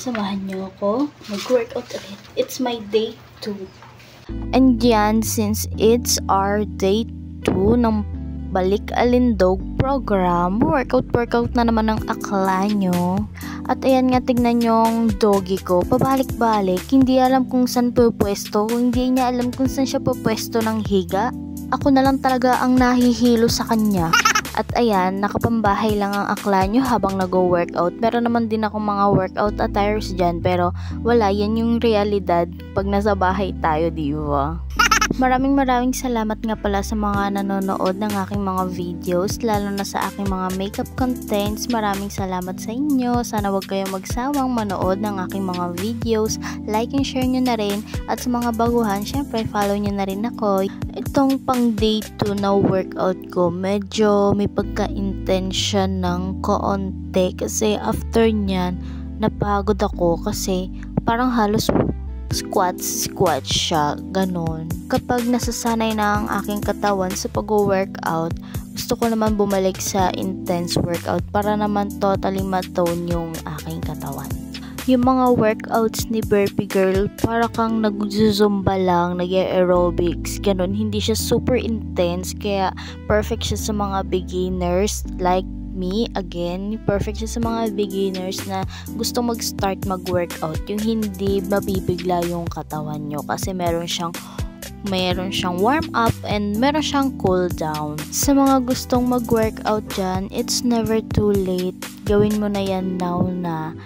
samahan niyo ako mag-workout ulit. It's my day 2. And yan, since it's our day 2 ng Balik Alindog program, workout na naman ang akla nyo. At ayan nga, tignan yung doggy ko, pabalik-balik, hindi alam kung saan pupwesto, hindi niya alam kung saan siya pupwesto ng higa. Ako na lang talaga ang nahihilo sa kanya. At ayan, nakapambahay lang ang akla nyo habang nag-workout. Meron naman din ako mga workout attires dyan, pero wala, yan yung realidad pag nasa bahay tayo, diba? Maraming salamat nga pala sa mga nanonood ng aking mga videos, lalo na sa aking mga makeup contents. Maraming salamat sa inyo. Sana wag kayong magsawang manood ng aking mga videos. Like and share nyo na rin. At sa mga baguhan, syempre follow nyo na rin ako. Itong pang day 2 na workout ko, medyo may pagka-intention ng kaunti. Kasi after nyan, napagod ako kasi parang halos squat siya, ganon. Kapag nasasanay na ang aking katawan sa pag-workout, gusto ko naman bumalik sa intense workout para naman totally matone yung aking katawan. Yung mga workouts ni Burpee Girl, para kang nag-zumba lang, nag-aerobics, ganon. Hindi siya super intense, kaya perfect siya sa mga beginners like me. Again, perfect siya sa mga beginners na gusto mag-start mag-workout, yung hindi mabibigla yung katawan nyo kasi meron siyang warm up and meron siyang cool down. Sa mga gustong mag-workout dyan, it's never too late. Gawin mo na yan now na.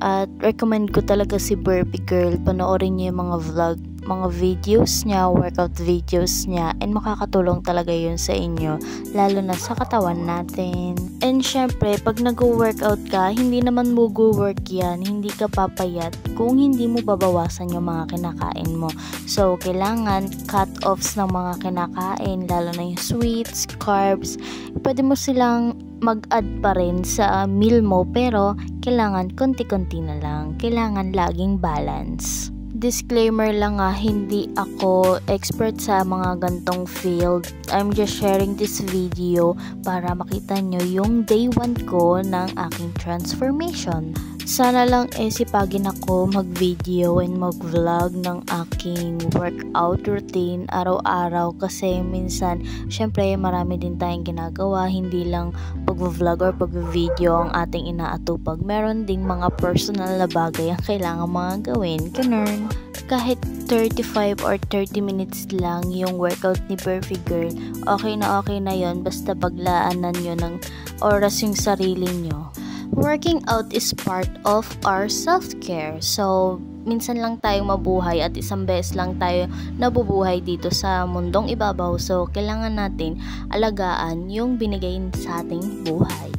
At recommend ko talaga si Burpee Girl. Panoorin niyo yung mga vlog, mga videos niya, workout videos niya, and makakatulong talaga yun sa inyo, lalo na sa katawan natin. And syempre, pag nag-workout ka, hindi naman work yan, hindi ka papayat kung hindi mo babawasan yung mga kinakain mo. So, kailangan cut-offs ng mga kinakain, lalo na yung sweets, carbs. Pwede mo silang mag-add pa rin sa meal mo, pero kailangan konti-konti na lang. Kailangan laging balance. Disclaimer lang hindi ako expert sa mga gantong field. I'm just sharing this video para makita nyo yung day 1 ko ng aking transformation. Sana lang sipagin ako mag-video and mag-vlog ng aking workout routine araw-araw kasi minsan, syempre marami din tayong ginagawa, hindi lang pag-vlog or pag-video ang ating inaatupag. Meron ding mga personal na bagay ang kailangan mga gawin. Ganun. Kahit 35 or 30 minutes lang yung workout ni Burpee Girl, okay na yon, basta paglaanan nyo ng oras yung sarili nyo. Working out is part of our self-care. So, minsan lang tayong mabuhay at isang beses lang tayo nabubuhay dito sa mundong ibabaw. So, kailangan natin alagaan yung binigay sa ating buhay.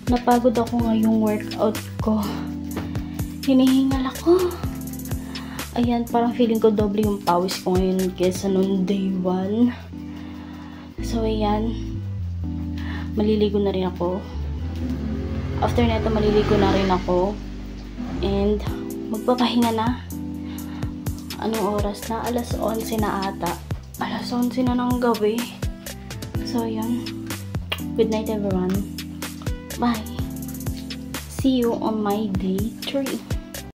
Napagod ako ngayong workout ko. Hinihingal ako. Ayan, parang feeling ko doble yung pawis ko ngayon kesa nung day 1. So, ayan. Maliligo na rin ako. After neto, maliligo na rin ako. And, magpapahinga na. Anong oras na? Alas 11 na ata. Alas 11 na ng gabi. So, ayan. Good night, everyone. Bye. See you on my day 3.